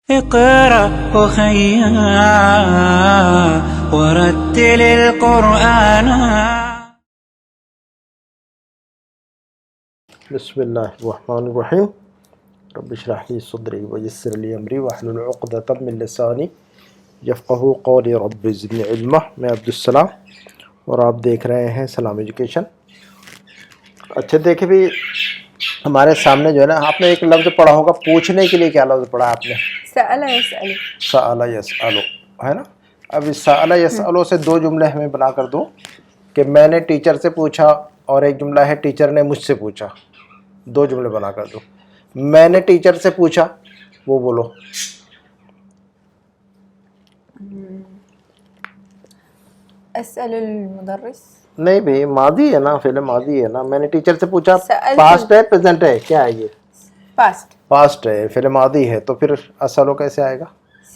اقرأ أخيا ورتل القرآن. بسم اللہ الرحمن الرحیم. رب اشرح لی صدری ویسر لی امری واحلل عقدۃ من لسانی یفقہوا قولی. رب زدنی علما. میں عبدالسلام اور آپ دیکھ رہے ہیں سلام ایجوکیشن. اچھا دیکھیں بھی ہمارے سامنے جو ہے نا، آپ نے ایک لفظ پڑھا ہوگا پوچھنے کے لیے. کیا لفظ پڑھا آپ نے؟ سأل يسأل. سأل یسأل ہے نا. اب اس سأل یسأل سے دو جملے ہمیں بنا کر دو کہ میں نے ٹیچر سے پوچھا، اور ایک جملہ ہے ٹیچر نے مجھ سے پوچھا. دو جملے بنا کر دو. میں نے ٹیچر سے پوچھا، وہ بولو. أسأل المدرس. نہیں بھائی، ماضی ہے نا، فعل ماضی ہے نا. میں نے ٹیچر سے پوچھا سألت. پاسٹ ہے پریزنٹ ہے؟ کیا ہے یہ؟ past. پاسٹ ہے، فعل ماضی ہے، تو پھر اسألو کیسے آئے گا؟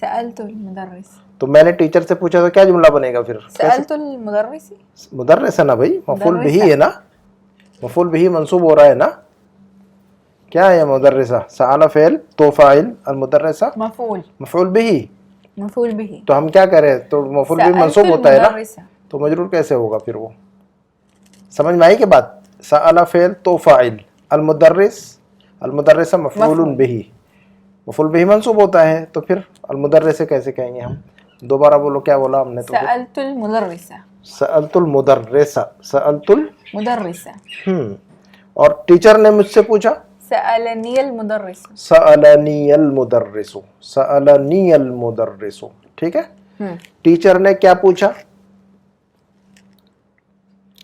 سألت المدرس. تو میں نے ٹیچر سے پوچھا تو کیا جملہ بنے گا پھر؟ سألت المدرس. مدرس ہے نا بھائی، مفعول مدرسہ. بہی ہے نا. مفعول بہی منصوب ہو رہا ہے نا. کیا ہے مدرسہ؟ سأل فعل تو فاعل، المدرسہ مفعول. مفعول بہی. مفعول به. تو ہم کیا کریں؟ تو مفعول بہی سألت منصوب ہوتا ہے نا، المدرسة. تو مجرور کیسے ہوگا پھر؟ وہ سمجھ میں آئی کہ بات؟ سأل فعل تو فاعل، المدرس المدرسہ مفعول بہی. مفعول بہی منصوب ہوتا ہے، تو پھر المدرسہ کیسے کہیں گے ہم؟ دوبارہ بولو، کیا بولا ہم نے؟ تو سألت المدرسة. سألت المدرسہ، سألت مدرسة. اور ٹیچر نے مجھ سے پوچھا، سألني المدرس. سألنی المدرس، سألنی المدرس. ٹھیک ہے. ٹیچر نے کیا پوچھا؟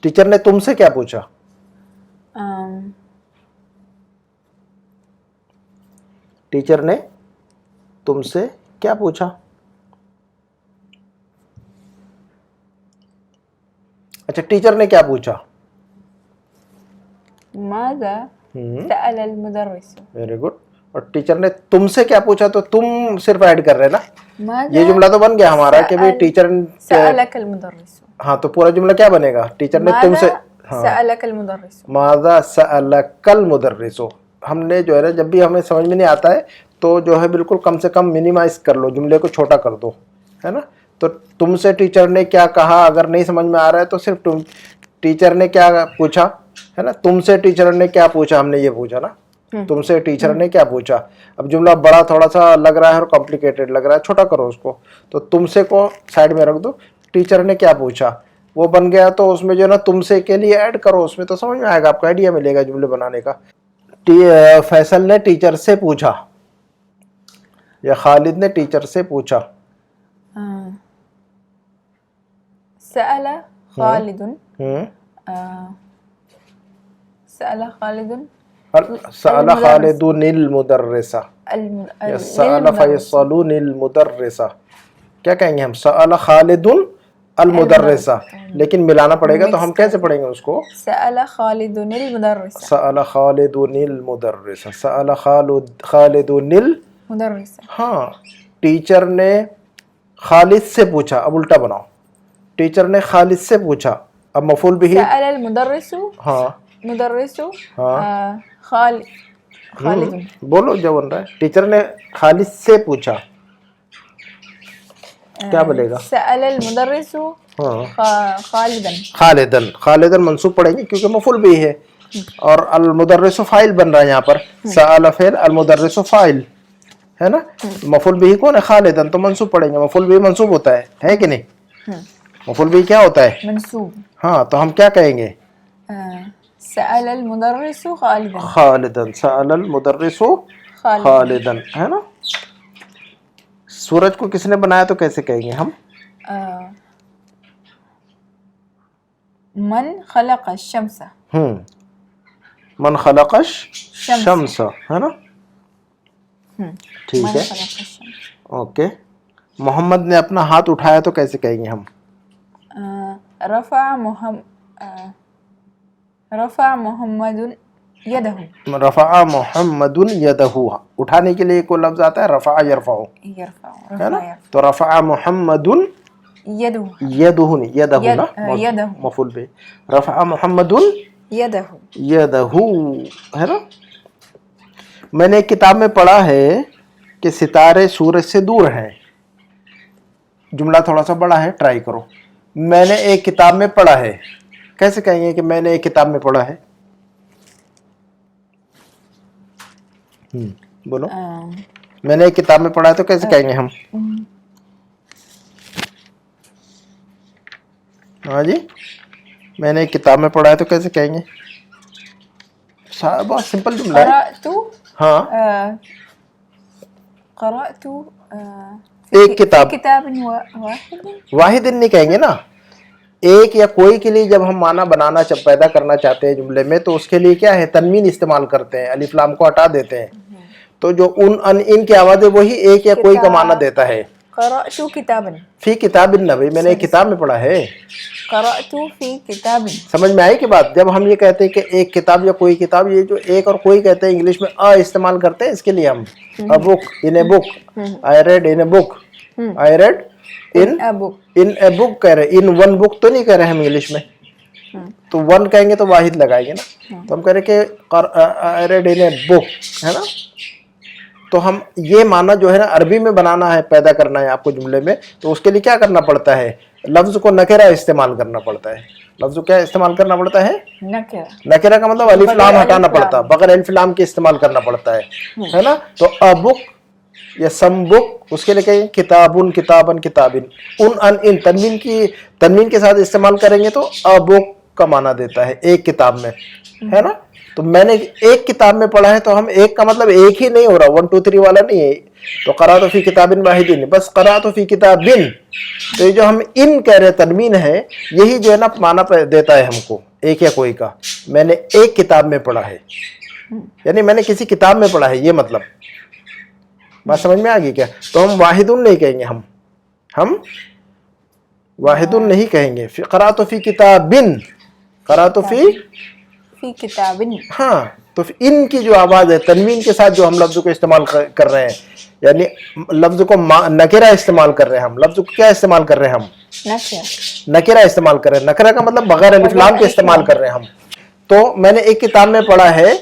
ٹیچر نے تم سے کیا پوچھا؟ ٹیچر نے تم سے کیا پوچھا؟ اچھا، ٹیچر نے کیا پوچھا؟ ماذا سأل المدرس. Very good. اور ٹیچر نے تم سے کیا پوچھا، تو تم صرف ایڈ کر رہے نا. ماذا یہ جملہ تو بن گیا ہمارا کہ بھی ٹیچر. سألك المدرس. ہاں، تو پورا جملہ کیا بنے گا؟ ٹیچر نے تم سے. سألك المدرس. ماذا سألك المدرس. ہم نے جو ہے نا، جب بھی ہمیں سمجھ میں نہیں آتا ہے تو جو ہے بالکل کم سے کم منیمائز کر لو، جملے کو چھوٹا کر دو، ہے نا. تو تم سے ٹیچر نے کیا کہا، اگر نہیں سمجھ میں آ رہا ہے تو صرف ٹیچر نے کیا پوچھا، ہے نا. تم سے ٹیچر نے کیا پوچھا، ہم نے یہ پوچھا نا. تم سے ٹیچر نے کیا پوچھا. اب جملہ بڑا تھوڑا سا لگ رہا ہے اور کمپلیکیٹڈ لگ رہا ہے، چھوٹا کرو اس کو. تو تم سے کو سائڈ میں رکھ دو، ٹیچر نے کیا پوچھا وہ بن گیا. تو اس میں جو ہے نا تم سے کے لیے ایڈ کرو، اس میں تو سمجھ میں آئے گا، آپ کو آئیڈیا ملے گا جملے بنانے کا. فیصل نے ٹیچر سے پوچھا یا خالد نے ٹیچر سے پوچھا. سأل خالد. سأل خالد. سأل خالد المدرسہ یا سأل فیصل المدرسہ. کیا کہیں گے ہم؟ سأل خالد المدرسہ، لیکن ملانا پڑے گا. تو ہم کیسے پڑھیں گے اس کو؟ سأل خالد المدرسة. سأل خالد المدرسہ، سأل خالد مدرسة. ہاں. ٹیچر نے خالد سے پوچھا. اب الٹا بناؤ. ٹیچر نے خالد سے پوچھا. اب مفعول بھی. سأل المدرس. ہاں مدرس. ہاں. خالد. بولو جو بن رہا ہے. ٹیچر نے خالد سے پوچھا، کیا بولے گا؟ سأل المدرس خالدا. خالدن. خالدن منصوب پڑھیں گے کیونکہ مفعول بھی ہے، اور المدرس فاعل بن رہا ہے یہاں پر. سأل فعل، المدرس فاعل ہے نا. مفعول بھی کون ہے؟ خالدن. تو منصوب پڑھیں گے. مفعول بھی منصوب ہوتا ہے کہ نہیں؟ مفعول بھی کیا ہوتا ہے؟ منصوب. ہاں، تو ہم کیا کہیں گے؟ سأل المدرس خالدا. خالدن. سأل المدرس خالدن، ہے نا. سورج کو کس نے بنایا تو کیسے کہیں گے ہم؟ من خلق الشمس. من خلق الشمس، ہے نا. ٹھیک ہے، اوکے. محمد نے اپنا ہاتھ اٹھایا تو کیسے کہیں گے ہم؟ رفع محمد یدہ. رفع محمد یدہ. اٹھانے کے لیے کوئی لفظ آتا ہے؟ رفع یرفع، ہے نا. تو رفع محمد یدہ. یدہ نا مفعول بھی. رفع محمد یدہ. یدہ، ہے نا. میں نے ایک کتاب میں پڑھا ہے کہ ستارے सूरज से दूर हैं. जुमला थोड़ा सा बड़ा है, ट्राई करो. मैंने एक किताब में पढ़ा है. कैसे कहेंगे कि मैंने एक किताब में पढ़ा है? बोलो. मैंने एक किताब में पढ़ा है तो कैसे कहेंगे हम? हाँ जी, मैंने एक किताब में पढ़ा है तो कैसे कहेंगे? बहुत सिंपल जुमला है. قرأت हाँ, قرأت एक किताब. في كتاب واحد. वाहिदिन नहीं कहेंगे ना. एक या कोई के लिए जब हम माना बनाना पैदा करना चाहते हैं जुमले में, तो उसके लिए क्या है, तनवीन इस्तेमाल करते हैं, अलिफ लाम को हटा देते हैं. तो जो उन अन इन की आवाज है वही एक या कोई का माना देता है. قرأت كتابا. फी किताबिन ना, भाई मैंने एक किताब में पढ़ा है. قرأت في كتاب. समझ में आई कि बात? जब हम ये कहते हैं कि एक किताब या कोई किताब, ये जो एक और कोई कहते हैं इंग्लिश में अ इस्तेमाल करते हैं, इसके लिए हम a book, in a book, I read in a book, I read in أبو. इन ए बुक कह रहे, इन वन बुक तो नहीं कह रहे हम इंग्लिश में. तो वन कहेंगे तो वाहिद लगाएंगे ना. तो हम कह रहे कि आई रेड इन ए बुक, है ना. तो हम ये माना जो है ना अरबी में बनाना है, पैदा करना है आपको जुमले में, तो उसके लिए क्या करना पड़ता है? लफ्ज को नकेरा इस्तेमाल करना पड़ता है. लफ्ज को क्या इस्तेमाल करना पड़ता है? نكرة. नकेरा का मतलब अलिफ लाम हटाना अलिफ पड़ता है, बगैर अलिफ लाम के इस्तेमाल करना पड़ता है ना. तो अ बुक या सम बुक, उसके लिए कहेंगे किताबुन, किताबन, किताबिन. उन अन इन तनवीन के साथ इस्तेमाल करेंगे तो अ बुक का माना देता है, एक किताब में, है ना. तो मैंने एक किताब में पढ़ा है, तो हम एक का मतलब एक ही नहीं हो रहा, 1 2 3 वाला नहीं है. तो करा तो फी किताबिन वाहिदिन, बस करा तो फी किताबिन. तो ये जो हम इन कह रहे तनवीन है, यही जो है ना माना देता है हमको एक या कोई का. मैंने एक किताब में पढ़ा है, यानी मैंने किसी किताब में पढ़ा है, ये मतलब. बात समझ में आ गई क्या? तो हम वाहिदुन नहीं कहेंगे, हम वाहिदुन नहीं कहेंगे. करा तो फी किताबिन, करा तो फी في كتاب. हाँ. तो इन की जो आवाज है तनवीन के साथ जो हम लफ्ज को इस्तेमाल कर रहे हैं, यानी लफ्ज को नकेरा इस्तेमाल कर रहे हैं हम. लफ्ज को क्या इस्तेमाल कर रहे हैं हम? نكرة. नकेरा इस्तेमाल कर रहे हैं. नकेरा का मतलब बगैर अलिफ लाम के इस्तेमाल कर रहे हैं हम. तो मैंने एक किताब में पढ़ा है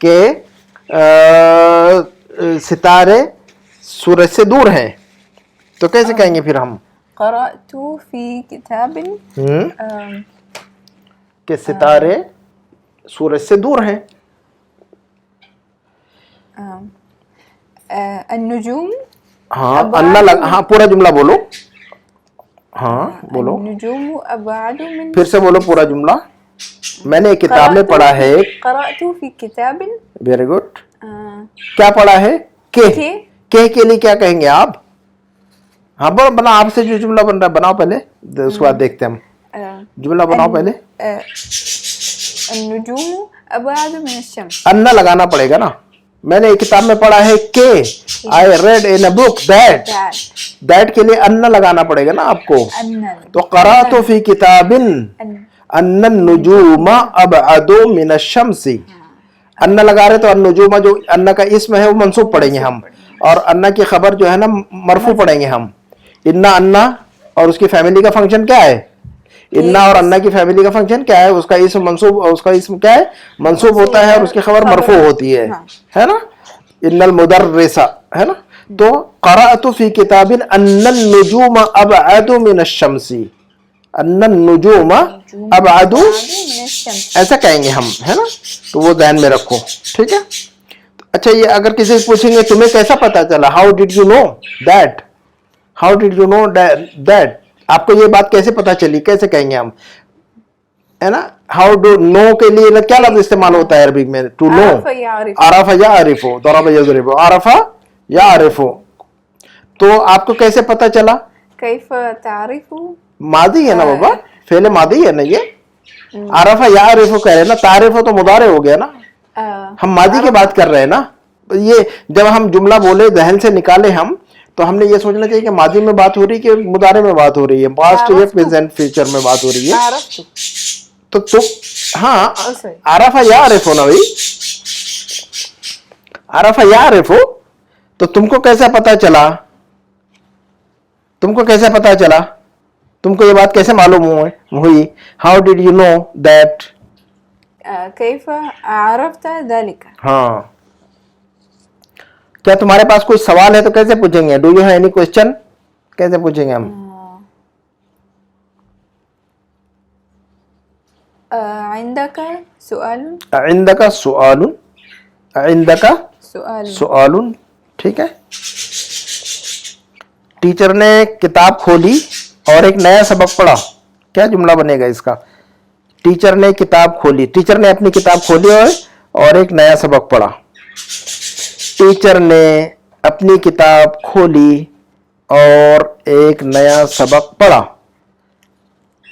कि सितारे सूरज से दूर हैं. तो कैसे कहेंगे फिर हम? قرأت في كتاب. कि सितारे सूरज से दूर हैं. النجوم. हाँ, अन्ना लग, हाँ पूरा जुमला बोलो. हाँ बोलो, النجوم أبعد من. फिर से बोलो पूरा जुमला. मैंने एक किताब में पढ़ा है. قرأت في كتاب. Very good. क्या पढ़ा है? के लिए क्या कहेंगे आप? हाँ बना, आपसे जो जुमला बन रहा है बनाओ पहले, उसके बाद देखते हैं हम. जुमला बनाओ पहले. النجوम أبعد من الشمس. अन्ना लगाना पड़ेगा ना. मैंने एक किताब में पढ़ा है के, आई read in a book that. That के लिए अन्ना लगाना पड़ेगा ना आपको. तो करा तो फी किताबिन अन्नन नुजूमा अबअदु मिन अश-शम्सी. अन्ना लगा रहे तो अन्नुजूमा जो अन्ना का इसम है वो मंसूब पढ़ेंगे हम, और अन्ना की खबर जो है ना मरफू पढ़ेंगे हम. इन्ना अन्ना और उसकी फैमिली का फंक्शन क्या है? इन्ना और अन्ना की फैमिली का फंक्शन क्या है? उसका इसम मंसूब, उसका इसम क्या है? मंसूब होता है, और उसकी खबर मरफू होती है ना. इन्नल मुदर्रिसा, है ना. तो क़रअतु फी किताबिन अन्नन नुजूम अबअदु मिन अश-शम्सी. अन्नन नुजूम अबअदु, ऐसा कहेंगे हम, है ना. तो वो ध्यान में रखो, ठीक है. अच्छा, ये अगर किसी से पूछेंगे तुम्हें कैसा पता चला, how did you know that, how did you know that, आपको ये बात कैसे पता चली, कैसे कहेंगे हम, है ना. हाउ डू नो के लिए क्या लफ्ज इस्तेमाल होता है अरबी में? To know. आरफा या आरिफो, दरबा यज़रिबु, आरफा या आरिफो. तो आपको कैसे पता चला? कैफ तारिफु. मादी है ना बाबा, फेले मादी है ना ये. आरफा या आरिफो कह रहे हैं ना, तारिफो तो मुदारे हो गया ना. हम मादी की बात कर रहे हैं ना. ये जब हम जुमला बोले जहन से निकाले हम, तो हमने ये सोचना चाहिए कि मादी में बात हो रही है कि मुदारे में बात हो रही है, पास्ट या प्रेजेंट फ्यूचर में बात हो रही है. तो हाँ, आरफा या आरिफो ना भाई, आरफा या आरिफो. तो तुमको कैसे पता चला, तुमको कैसे पता चला, तुमको ये बात कैसे मालूम हुई? How did you know that. कैफ आरफ्ता ذلك. हाँ, क्या तुम्हारे पास कोई सवाल है तो कैसे पूछेंगे? Do you have any question? कैसे पूछेंगे हम? عندك سؤال عندك سؤال عندك سؤال سؤال ठीक है. टीचर ने किताब खोली और एक नया सबक पढ़ा. क्या जुमला बनेगा इसका? टीचर ने किताब खोली, टीचर ने अपनी किताब खोली और एक नया सबक पढ़ा. टीचर ने अपनी किताब खोली और एक नया सबक पढ़ा.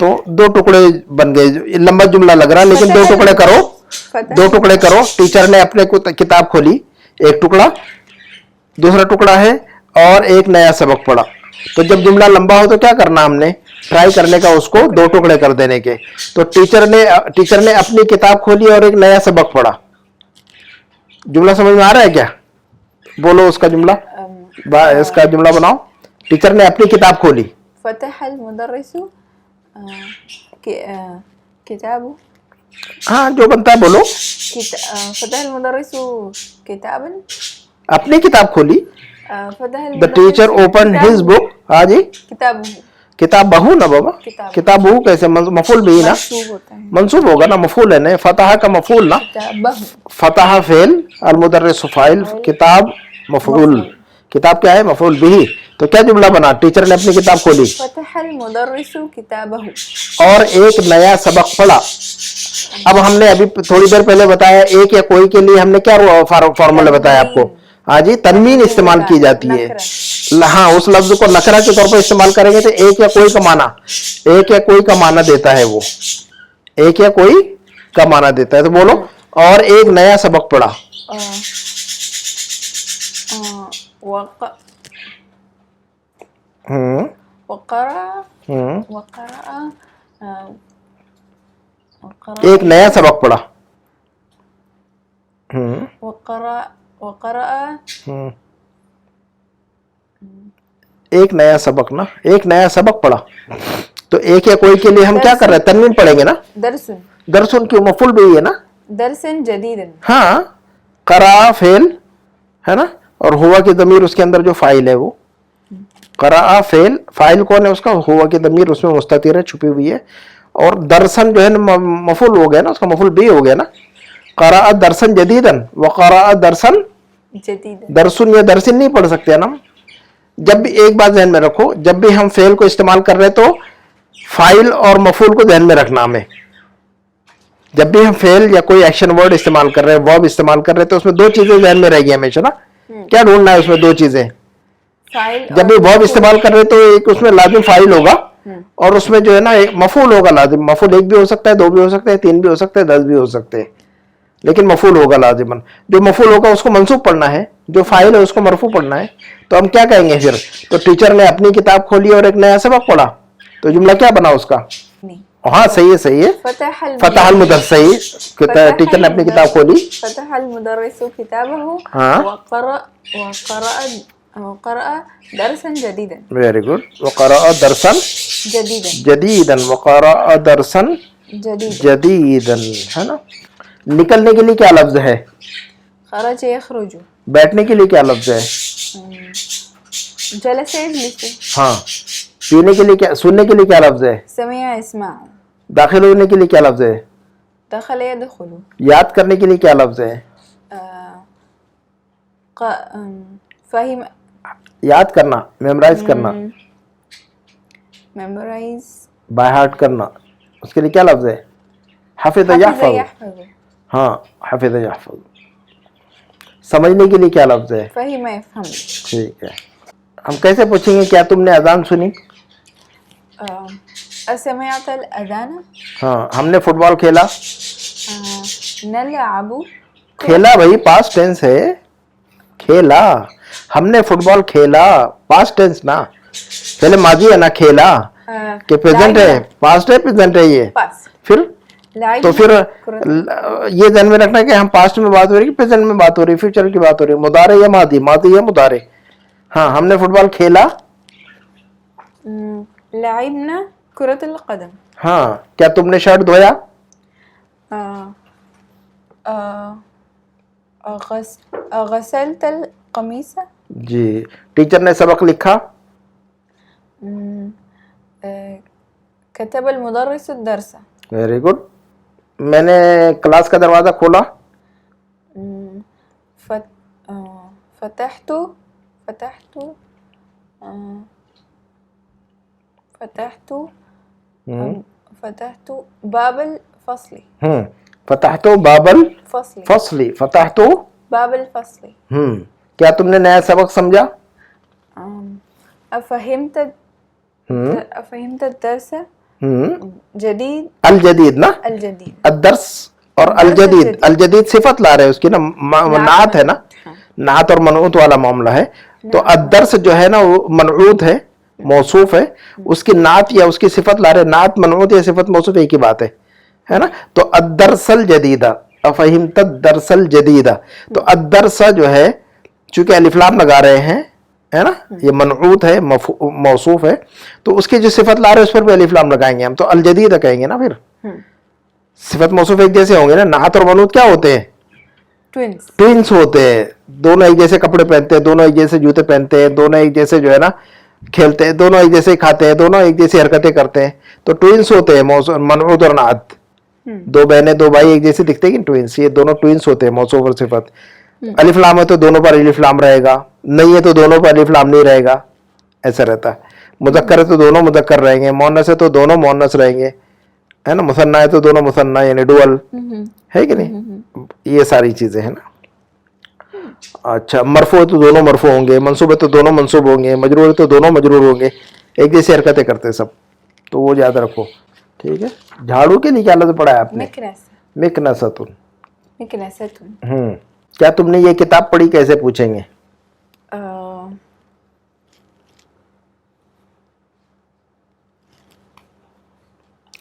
तो दो टुकड़े बन गए. लंबा जुमला लग रहा है लेकिन दो टुकड़े करो, दो टुकड़े करो. टीचर ने अपने किताब खोली, एक टुकड़ा, दूसरा टुकड़ा है और एक नया सबक पढ़ा. तो जब जुमला लंबा हो तो क्या करना, हमने ट्राई करने का उसको दो टुकड़े कर देने के. तो टीचर ने अपनी किताब खोली और एक नया सबक पढ़ा. जुमला समझ में आ रहा है क्या? बोलो उसका जुमला, इसका जुमला बनाओ. टीचर ने अपनी किताब खोली. فتح المدرس كتابه. हाँ जो बनता है बोलो. فتح المدرس كتابا. अपनी किताब खोली. فتح the teacher open his book. हाँ जी. किताबहु. किताब बहू ना बाबा, किताब बहू कैसे? मफूल भी ना, मंसूब होगा ना, मफूल है ना. फतह का मफूल ना, फतह फेल, अल मुदर्रिस फाइल, किताब मफूल. किताब क्या है? मफूल भी. तो क्या जुमला बना? टीचर ने अपनी किताब खोली فتح المدرس किताबहु और एक नया सबक पढ़ा. अब हमने अभी थोड़ी देर पहले बताया एक या कोई के लिए हमने क्या फॉर्मूला बताया आपको? हाँ जी, तनवीन इस्तेमाल की जाती है. हाँ, उस लफ्ज को नकरा के तौर पर इस्तेमाल करेंगे तो एक या कोई का माना, एक या कोई का माना देता है. वो एक या कोई का माना देता है. तो बोलो, और एक नया सबक पढ़ा. एक नया सबक पढ़ा. एक नया सबक ना, एक नया सबक पढ़ा. तो एक या कोई के लिए हम क्या कर रहे हैं? तनवीन पढ़ेंगे ना. दरसुन. दरसुन क्यों? मफूल भी है ना. दरसन जदीदन. हाँ, करा फेल है ना, और हुआ की दमीर उसके अंदर जो फाइल है वो. करा फेल, फाइल कौन है उसका? हुआ की दमीर उसमें मुस्ततिर है, छुपी हुई है. और दरसन जो है ना मफूल हो गया ना, उसका मफूल भी हो गया ना. करा दरसन जदीदन व करा दरसन जदीदन. दरसुन या दरसिन नहीं पढ़ सकते ना. जब भी एक बात ध्यान में रखो, जब भी हम फेल को इस्तेमाल कर रहे तो फाइल और मफूल को ध्यान में रखना हमें. जब भी हम फेल या कोई एक्शन वर्ड इस्तेमाल कर रहे हैं, वर्ब इस्तेमाल कर रहे हैं, तो उसमें दो चीजें ध्यान में रहेगी हमेशा ना. क्या ढूंढना है उसमें? दो चीजें. जब भी वर्ब इस्तेमाल कर रहे हैं तो एक उसमें लाजिम फाइल होगा और उसमें जो है ना एक मफूल होगा लाजिम. मफूल एक भी हो सकता है, दो भी हो सकते हैं, तीन भी हो सकते हैं, 10 भी हो सकते हैं, लेकिन मफूल होगा लाजिमन. जो मफूल होगा उसको मंसूब पढ़ना है, जो फाइल है उसको मरफू पढ़ना है. तो हम क्या कहेंगे फिर? तो टीचर ने अपनी किताब खोली और एक नया सबक पढ़ा. तो जुमला क्या बना उसका? हाँ सही है, सही है. फतह मुदर्रिस. सही. टीचर ने अपनी किताब खोली. फतह मुदर्रिस किताबहु वक़रअ दरसन जदीदन. Very good. वक़रअ दरसन जदीदन. वक़रअ दरसन जदीदन है ना. निकलने के लिए क्या लफ्ज है? खरज यखरुजु. बैठने के लिए क्या लफ्ज है? जलस यजलिस. हाँ. पीने के लिए क्या, सुनने के लिए क्या लफ्ज है? समिअ यस्मअ. दाखिल होने के लिए क्या लफ्ज है? दखल यदखुलु. याद करने के लिए क्या लफ्ज है? फहिम. याद करना, मेमोराइज करना, मेमोराइज, बाय हार्ट करना, उसके लिए क्या लफ्ज है? हाफिज़ यहफ़ज़. हाँ, हाफिज़ यहफ़ज़. समझने के लिए क्या लफ्ज है? फहिम यफ़हम. ठीक है. हम कैसे पूछेंगे क्या तुमने अजान सुनी? असमिअतल अज़ान. हाँ, हमने फुटबॉल खेला. नलअबु. खेला भाई, पास्ट टेंस है. खेला, हमने फुटबॉल खेला, पास्ट टेंस ना. पहले माजी है ना खेला, कि प्रेजेंट है, पास्ट है, प्रेजेंट है ये. फिर तो फिर ये ध्यान में रखना कि हम पास्ट में बात हो रही है, प्रेजेंट में बात हो रही है, फ्यूचर की बात हो रही है, मुदारे या मादी, मादी या मुदारे. हाँ, हमने फुटबॉल खेला. लाइबना कुरतुल कदम. हाँ, क्या तुमने शर्ट धोया? गसलतल القميص जी. टीचर ने सबक लिखा. كتب المدرس الدرس. Very good. मैंने क्लास का दरवाजा खोला. فتحت فتحت فتحت فتحت باب الفصل. فتحت बाबल فصل फसली. فتحت باب الفصل. क्या तुमने नया सबक समझा. أفهمت أفهمت الدرس جديد अल जदीद ना. الجديد. अदर्स और अल जदीद. अल जदीद सिफत ला रहे हैं उसकी ना. नात है ना. नात और मनऊत वाला मामला है. तो अदर्स जो है ना वो मनऊत है, मौसूफ है. उसकी नात या उसकी सिफत ला रहे. नात मनऊत या सिफत मौसूफ एक ही बात है ना. तो अदरसल जदीदा. अफहिमत दरसल जदीदा. तो अदरसा जो है चूंकि अलिफ्लाम लगा रहे हैं है ना, ये मनऊत है, मौसूफ है, तो उसकी जो सिफत ला रहे हैं उस पर भी अलिफ्लाम लगाएंगे हम. तो अल जदीदा कहेंगे ना. फिर सिफत मौसूफ एक जैसे होंगे ना. नात और मनऊत क्या होते हैं. ट्विंस. ट्विंस होते हैं. दोनों एक जैसे कपड़े पहनते हैं, दोनों एक जैसे जूते पहनते हैं, दोनों एक जैसे जो है ना खेलते हैं, दोनों एक जैसे खाते हैं, दोनों एक जैसी हरकतें करते हैं. तो ट्विंस होते हैं मनऊत और नात. दो बहनें दो भाई एक जैसे दिखते हैं कि ट्विंस. ये दोनों ट्विंस होते हैं मौसूफ और सिफत. अलिफ लाम है तो दोनों पर अलिफ लाम रहेगा, नहीं है तो दोनों पर अलिफ लाम नहीं रहेगा. ऐसा रहता है. मुज़क्कर है तो दोनों मुज़क्कर रहेंगे, मुअन्नस है तो दोनों मुअन्नस रहेंगे, है ना. मुसन्ना है तो दोनों मुसन्ना, यानी डुअल है कि नहीं. ये सारी चीजें हैं ना. अच्छा. मरफू है तो दोनों मरफू होंगे, मंसूब है तो दोनों मंसूब होंगे, मजरूर है तो दोनों मजरूर होंगे. एक जैसी हरकतें करते हैं सब. तो वो याद रखो. ठीक है. झाड़ू के लिए क्या लफ्ज़ पढ़ा है आपने. मिकनसतुन. मिकनसतुन. क्या तुमने ये किताब पढ़ी कैसे पूछेंगे.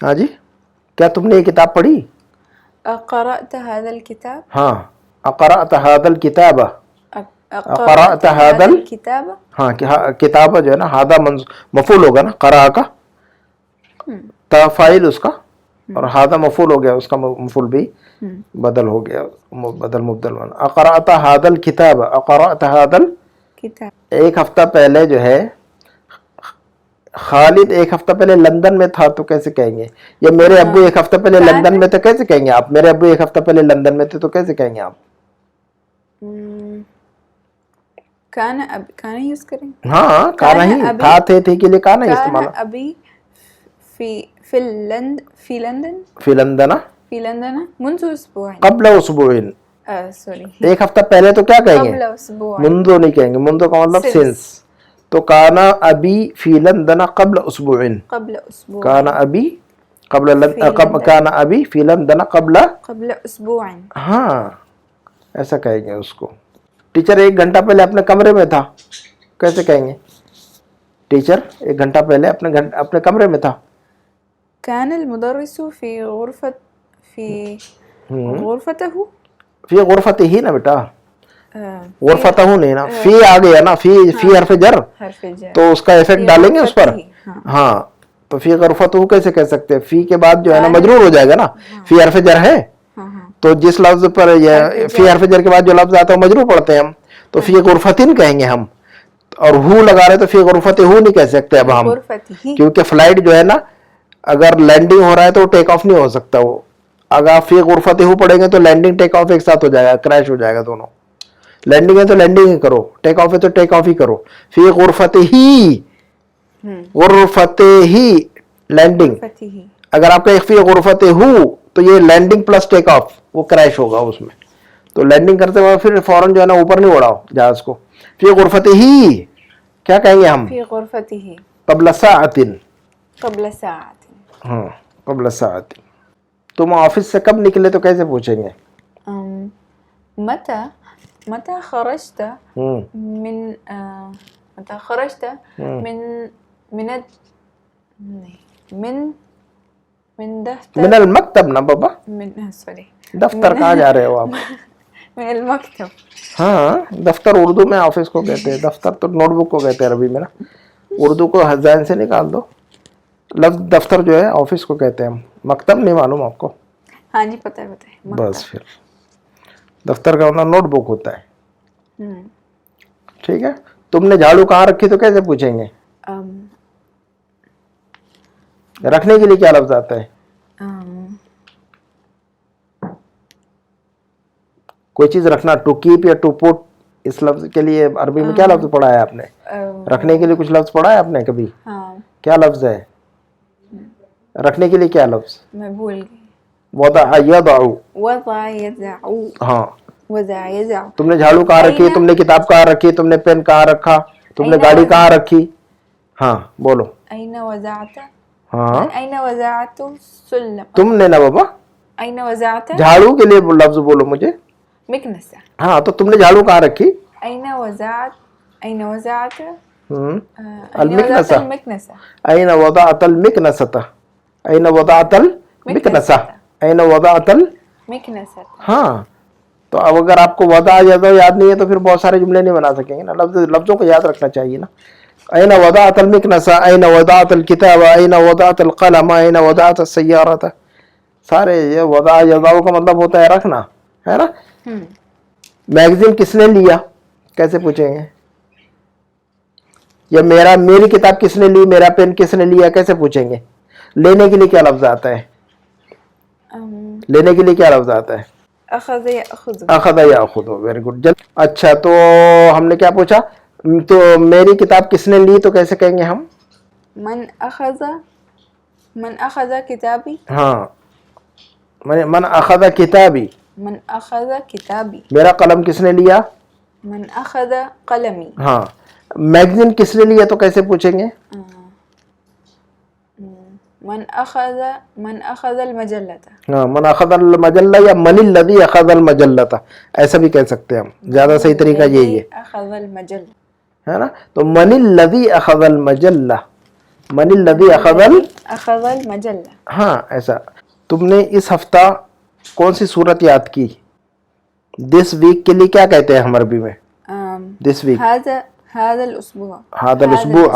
हाँ जी. क्या तुमने ये किताब पढ़ी. अक़रअत हादल किताब. हाँ. अक़रअत हादल किताब. अक़रअत हादल किताब. हाँ किताब जो है ना हादा मफूल होगा ना. क़रा का ताफ़ाइल उसका और हादा मफूल हो गया, उसका मफूल भी बदल हो गया. बदल मुबदल बना. अक़रअत हादल किताब. अक़रअत हादल किताब. एक हफ्ता पहले जो है खालिद एक हफ्ता पहले लंदन में था तो कैसे कहेंगे. या मेरे अब्बू एक हफ्ता पहले लंदन में थे कैसे कहेंगे आप. मेरे अब्बू एक हफ्ता पहले लंदन में थे तो कैसे कहेंगे आप. काना यूज करेंगे. हाँ काना ही. था थे के लिए काना इस्तेमाल. अभी في लंदन منذ أسبوع. قبل उसबुइन. सॉरी. एक हफ्ता पहले तो क्या कहेंगे. قبل أسبوع. मुंदो नहीं कहेंगे. मुंदो का मतलब सिंस. तो काना अभी फी लंदन قبل उसबुइन. قبل أسبوع. काना अभी काना अभी फी लंदन قبل أسبوع. हाँ ऐसा कहेंगे उसको. टीचर एक घंटा पहले अपने कमरे में था कैसे कहेंगे. टीचर एक घंटा पहले अपने कमरे में था. كان المدرس في غرفته. फी गुरफतिही ना बेटा. गुरफतहू नहीं ना. फी आ गया ना. फी हर्फ जर तो उसका इफेक्ट डालेंगे उस पर. हाँ तो फी गुरफतहू कैसे कह सकते हैं. फी के बाद जो है ना मजरूर हो जाएगा ना. फी हर्फ जर है तो जिस लफ्ज पर ये फी हर्फ जर के बाद जो लफ्ज आता है मजरूर पढ़ते हैं हम. तो फी गुरफतिन कहेंगे हम. और हु लगा रहे तो फी गुरफतिहू नहीं कह सकते अब हम, क्योंकि फ्लाइट जो है ना अगर लैंडिंग हो रहा है तो टेक ऑफ नहीं हो सकता वो. अगर आप फी गुरफतिहू पढ़ेंगे तो लैंडिंग टेक ऑफ एक साथ हो जाएगा, क्रैश हो जाएगा दोनों. लैंडिंग है तो लैंडिंग ही करो, टेक ऑफ है तो टेक ऑफ ही करो. फी गुरफतिही. गुरफतिही लैंडिंग. अगर आपका फी गुरफतिहू तो ये लैंडिंग प्लस टेक ऑफ, वो क्रैश होगा उसमें. तो लैंडिंग करते वक्त फिर फौरन जो है ना ऊपर नहीं उड़ाओ जहाज को. फी गुरफतिही क्या कहेंगे हम. फी गुरफतिही क़ब्ल साअतिन. क़ब्ल साअतिन. हाँ क़ब्ल साअतिन. तुम ऑफिस से कब निकले तो कैसे पूछेंगे. मता खरजत min मता खरजत min दफ्तर. मिन अल मकतब ना बाबा. सॉरी दफ्तर कहाँ जा रहे हो आप. min अल मकतब. हाँ दफ्तर उर्दू में ऑफिस को कहते हैं. दफ्तर तो नोटबुक को कहते हैं अरबी में ना. उर्दू को ज़हन से निकाल दो. लफ्ज़ दफ्तर जो है ऑफिस को कहते हैं हम. मकतब नहीं मालूम आपको. हाँ जी पता है बस फिर दफ्तर का मतलब नोटबुक होता है. ٹھیک ہے. تم نے جھاڑو کہاں رکھی تو کیسے پوچھیں گے؟ رکھنے کے لیے کیا لفظ آتا ہے؟ کوئی چیز رکھنا, ٹو کیپ یا ٹو پٹ, اس لفظ کے لیے عربی میں کیا لفظ پڑھا ہے آپ نے؟ رکھنے کے لیے کچھ لفظ پڑھا ہے آپ نے کبھی؟ ہاں کیا لفظ ہے رکھنے کے لیے؟ کیا لفظ؟ میں بھول گئی. وضع یضع. وضع يضع. ہاں. وضع يضع. تم نے جھاڑو کہاں رکھی, تم نے کتاب کہاں رکھی, تم نے پین کہاں رکھا, تم نے گاڑی کہاں رکھی؟ ہاں بولو. أين وضعت؟ ہاں أين وضعت السلم؟ تم نے نا بابا, أين وضعت؟ جھاڑو کے لیے لفظ بولو مجھے. مكنسة. ہاں تو تم نے جھاڑو کہاں رکھی؟ أين وضعت؟ أين وضعت؟ ہم أين وضعت المكنسة؟ أين وضعت المكنسة؟ أين وضعت المكنسة؟ أين وضعت مكنسة. ہاں. تو اب اگر آپ کو وضع یاد نہیں ہے تو پھر بہت سارے جملے نہیں بنا سکیں گے نا. لفظوں کو یاد رکھنا چاہیے نا. أين وضعت المكنسة؟ أين وضعت الكتاب؟ أين وضعت القلم؟ أين وضعت السيارة؟ سارے یہ وضع یضع کا مطلب ہوتا ہے رکھنا, ہے نا. میگزین کس نے لیا کیسے پوچھیں گے؟ یا میری کتاب کس نے لی, میرا پین کس نے لیا کیسے پوچھیں گے؟ لینے کے لیے کیا لفظ آتا ہے؟ لینے کے لیے کیا لفظ آتا ہے؟ أخذ يأخذ. اخذ یاخذ. Very good. اچھا تو ہم نے کیا پوچھا, تو میری کتاب کس نے لی تو کیسے کہیں گے ہم؟ من أخذ كتابي. ہاں, من اخذ کتابی. من أخذ كتابي. میرا قلم کس نے لیا؟ من أخذ قلمي. ہاں. میگزین کس نے لیا تو کیسے پوچھیں گے؟ من أخذ المجلة. ہاں, من اخذ المجلہ یا من الذی اخذ المجلۃ, ایسا بھی کہہ سکتے ہیں ہم. زیادہ صحیح طریقہ یہی ہے, أخذ المجلة. ہے نا. تو من الذی اخذ المجلہ, من الذی اخذ أخذ المجلة. ہاں ایسا. تم نے اس ہفتہ کون سی صورت یاد کی؟ دس ویک کے لیے کیا کہتے ہیں ہم عربی میں؟ This week. هذا الأسبوع. هذا الأسبوع.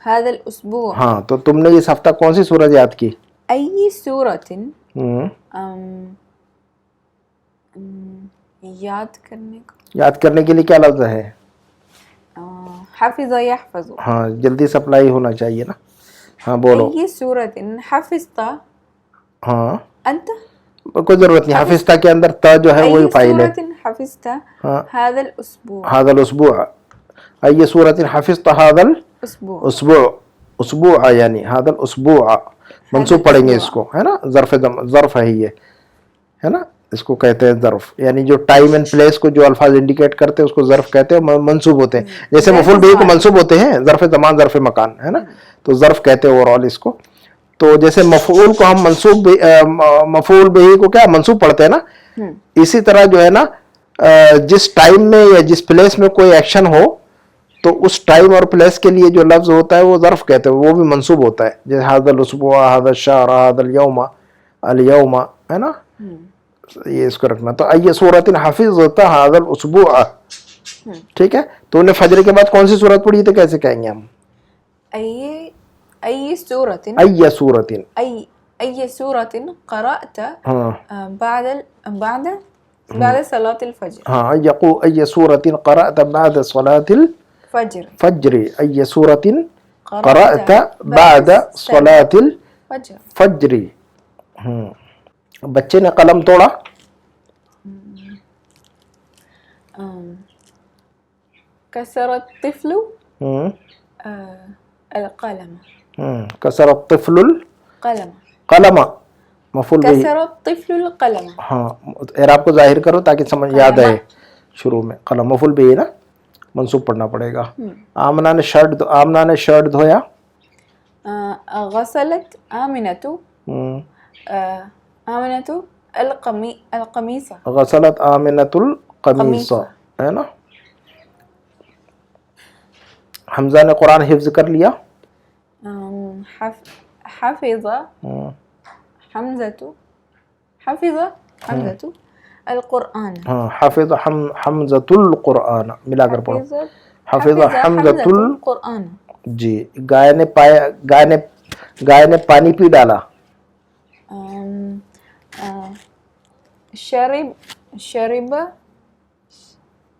هذا الأسبوع. ہاں, تو تم نے اس ہفتہ کون سی صورت یاد کی؟ أي سورة یاد کرنے کے لیے کیا لفظ ہے؟ حفظ يحفظ. ہاں, جلدی سپلائی ہونا چاہیے نا. ہاں بولو. أي سورة حفظت ہاں, أنت. کوئی ضرورت نہیں, حفظتہ کے اندر تا جو ہے وہی فائل ہے. أي سورة حفظت هذا الأسبوع. هذا الأسبوع. أي سورة حفظت هذا الأسبوع. اسبوع یعنی هذا الأسبوع منصوب پڑھیں گے اس کو, ہے نا. ظرف ہے یہ, ہے نا. اس کو کہتے ہیں ظرف, یعنی جو ٹائم اینڈ پلیس کو جو الفاظ انڈیکیٹ کرتے ہیں اس کو ظرف کہتے ہیں, منصوب ہوتے ہیں. جیسے مفعول بہ کو منصوب ہوتے ہیں, ظرف زمان ظرف مکان, ہے نا. تو ظرف کہتے ہیں اوور آل اس کو. تو جیسے مفعول کو ہم مفعول بہ کو کیا منصوب پڑھتے ہیں نا, اسی طرح جو ہے نا جس ٹائم میں یا جس پلیس میں کوئی ایکشن ہو تو اس ٹائم اور پلیس کے لیے جو لفظ ہوتا ہے وہ ظرف کہتے ہیں, وہ بھی منصوب ہوتا ہے. جیسے هذا الاسبوع, هذا الشهر, هذا اليوم, ہے نا. یہ اس کو رکھنا. تو ای سورۃ حفظت هذا الاسبوع. ٹھیک ہے. تو نے فجر کے بعد کون سی سورت پڑھی تو کیسے کہیں گے ہم؟ أي سورة. ای سورۃ. أي سورة قرأت بعد صلاة الفجر. ہاں, ای سورۃ قرأت بعد صلاة الفجر. ای سورۃ قرأت بعد صلاة الفجر. بچے نے قلم توڑا. كسر الطفل القلم. كسر الطفل قلم. قلم مفعول به. كسر الطفل القلم. ہاں, اعراب کو ظاہر کرو تاکہ سمجھ یاد آئے شروع میں. قلم مفعول به نا, منصوب پڑھنا پڑے گا. آمنہ نے شرٹ دھویا. غسلت آمنة القميص. غسلت آمنة القميص, ہے نا. حمزہ نے قرآن حفظ کر لیا. حفظ حمزة القرآن. ہاں, حفظ حمزة القرآن ملا کر پڑھو. حفظ حمزة القرآن. جی. گائے نے پانی پی ڈالا.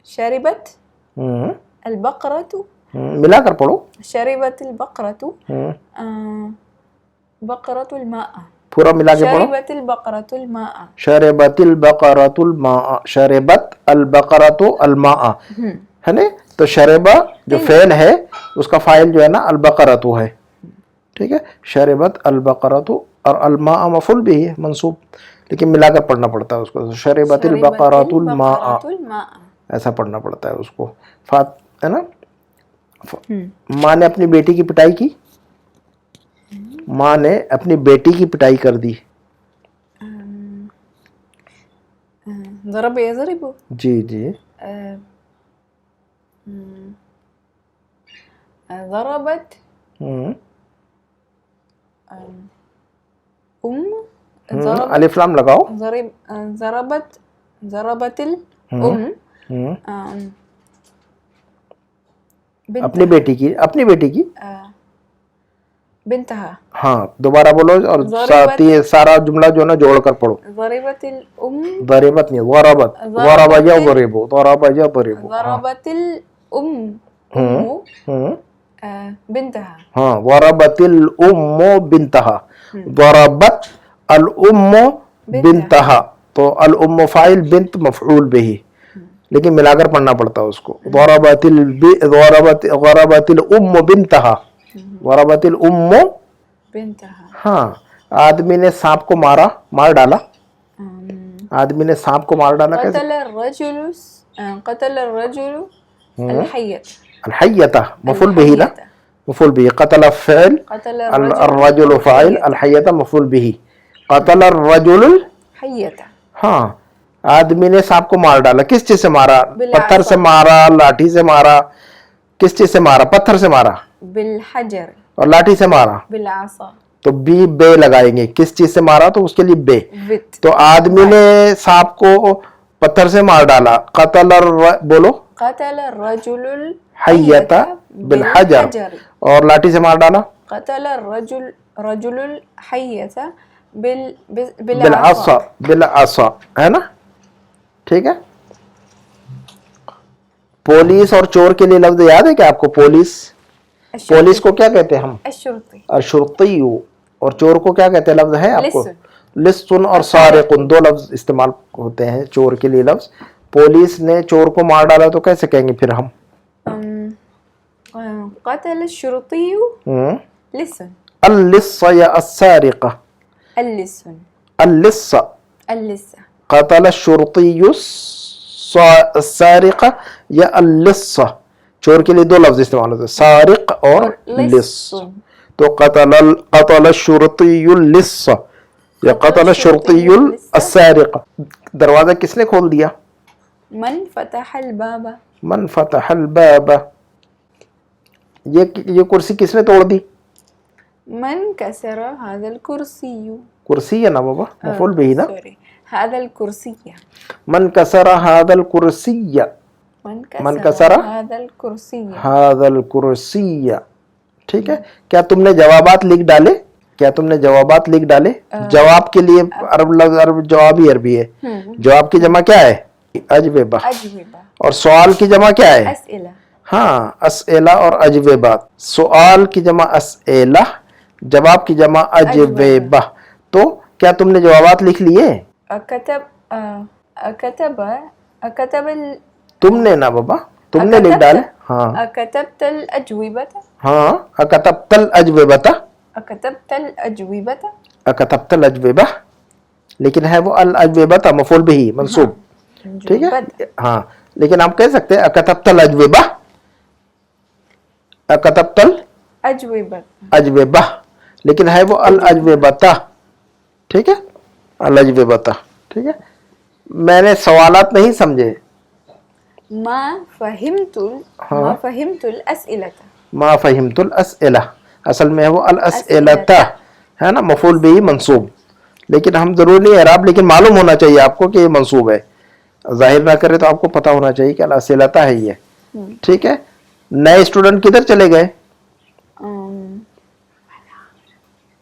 شربت البقرة मिलाकर पढ़ो. شربت البقرة بقرة الماء. पूरा मिला के पढ़ो. شربت البقرة الماء. शरबतिल बकरतुल माअ. शरबत अल बकरतु अल माअ, है ना. तो शरबा जो फेल है उसका फाइल जो है ना अल बकरतु है. ठीक है. शरबत अल बकरतु और अल माअ मफूल भी है मंसूब, लेकिन मिलाकर पढ़ना पड़ता है उसको. शरबतिल बकरतुल माअ ऐसा पढ़ना पड़ता है उसको. फात है ना. माँ ने अपनी बेटी की पिटाई की. माँ ने अपनी बेटी की पिटाई कर दी. ضرب يضرب. जी जी. ضربت अलिफ लाम लगाओ. ضربت الأم अपनी बेटी की بنتها. हाँ दोबारा बोलो और साथ ही सारा जुमला जो है ना जोड़ कर पढ़ो. ضربت الأم. ضربت नहीं ضربت. ضرب या ضربو. ضرب या ضربو. ضربت الأم بنتها. हाँ ضربت الأم بنتها. ضربت الأم بنتها. तो الأم फाइल बिंत मफऊल बिही, लेकिन मिलाकर पढ़ना पड़ता है उसको. ضربت الأم بنتها. ضربت الأم بنتها. हाँ. आदमी ने सांप को मार डाला. आदमी ने सांप को मार डाला कैसे. قتل الرجل الحية. الحية مفعول به ना. مفعول به. قتل فعل. الرجل فاعل. الحية مفعول به. قتل الرجل الحية. हाँ. आदमी ने सांप को मार डाला. किस चीज से मारा. पत्थर से मारा, लाठी से मारा. किस चीज से मारा. पत्थर से मारा. بالحجر. और लाठी से मारा. بالعصا. तो बी बे लगाएंगे. किस चीज से मारा तो उसके लिए बे. तो आदमी ने सांप को पत्थर से मार डाला. बोलो. قتل الرجل الحية بالحجر. और लाठी से मार डाला. قتل الرجل الحية بالعصا. بالعصا है ना. ठीक है. पुलिस और चोर के लिए लफ्ज याद है क्या आपको. पुलिस को क्या कहते हैं हम. الشرطي. अशुर्ती. और चोर को क्या कहते हैं लफ्ज है आपको. लिस्सुन और सारिकुन दो लफ्ज इस्तेमाल होते हैं चोर के लिए लफ्ज. पुलिस ने चोर को मार डाला तो कैसे कहेंगे फिर हम. قتل الشرطي لصا. اللص या السارقة. اللص. اللص. اللص. قتل الشرطي السارقة या اللص. चोर के लिए दो लफ्ज इस्तेमाल होते हैं सारिक और लिस. तो قتل الشرطي اللص या قتل الشرطي السارقة. दरवाजा किसने खोल दिया. من فتح الباب. من فتح الباب. ये कुर्सी किसने तोड़ दी. من كسر هذا الكرسي. कुर्सी है ना बाबा. मफूल भी ना. هذا الكرسي. من كسر هذا الكرسي. من كسر هذا الكرسي. هذا الكرسي. ठीक है. क्या तुमने जवाबात लिख डाले. जवाब के लिए अरब जवाब ही अरबी है. जवाब की जमा क्या है. अजवेबा. और सवाल की जमा क्या है. अस्इला. हाँ अस्एला और अजवेबा. सवाल की जमा अस्एला, जवाब की जमा अजवेबा. तो क्या तुमने जवाबात लिख लिए. तुमने ना बाबा. तुमने लिख डाले. हाँ. أكتبت الأجوبة. हाँ. अकतबतल अजवेबता. أكتبت الأجوبة. अकतबतल अजवेबा, लेकिन है वो अल अजवेबता मफूल बिही मंसूब. ठीक है. हाँ. लेकिन आप कह सकते हैं अकतबतल अजवेबा. अकतबतल अजवेबा, लेकिन है वो अल अजवेबता. ठीक है. अल अजवेबता. ठीक है. मैंने सवालात नहीं समझे. ما فهمت الأسئلة. ما फहिमतुल अस्इला. असल में है वो अल अस्इलता है ना. मफूल बिही मंसूब. लेकिन हम जरूर नहीं इराब, लेकिन मालूम होना चाहिए आपको कि ये मंसूब है. जाहिर ना करे तो आपको पता होना चाहिए कि अल अस्इलता है ये. ठीक है. नए स्टूडेंट किधर चले गए.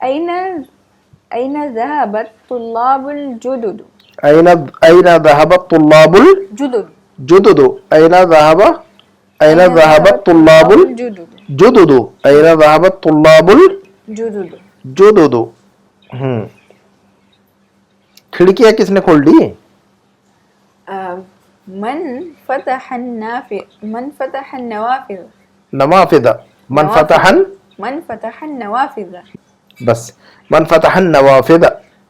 أين ذهب الطلاب الجدد. أين ذهب الطلاب الجدد. أين ذهب أين ذهب الطلاب الجدد الجدد أين ذهب الطلاب جدد الجدد खिड़कियां किसने खोल दी من فتح النوافذ नवाफिद मन फतहन من فتح النوافذ बस मन फतहन नवाफिद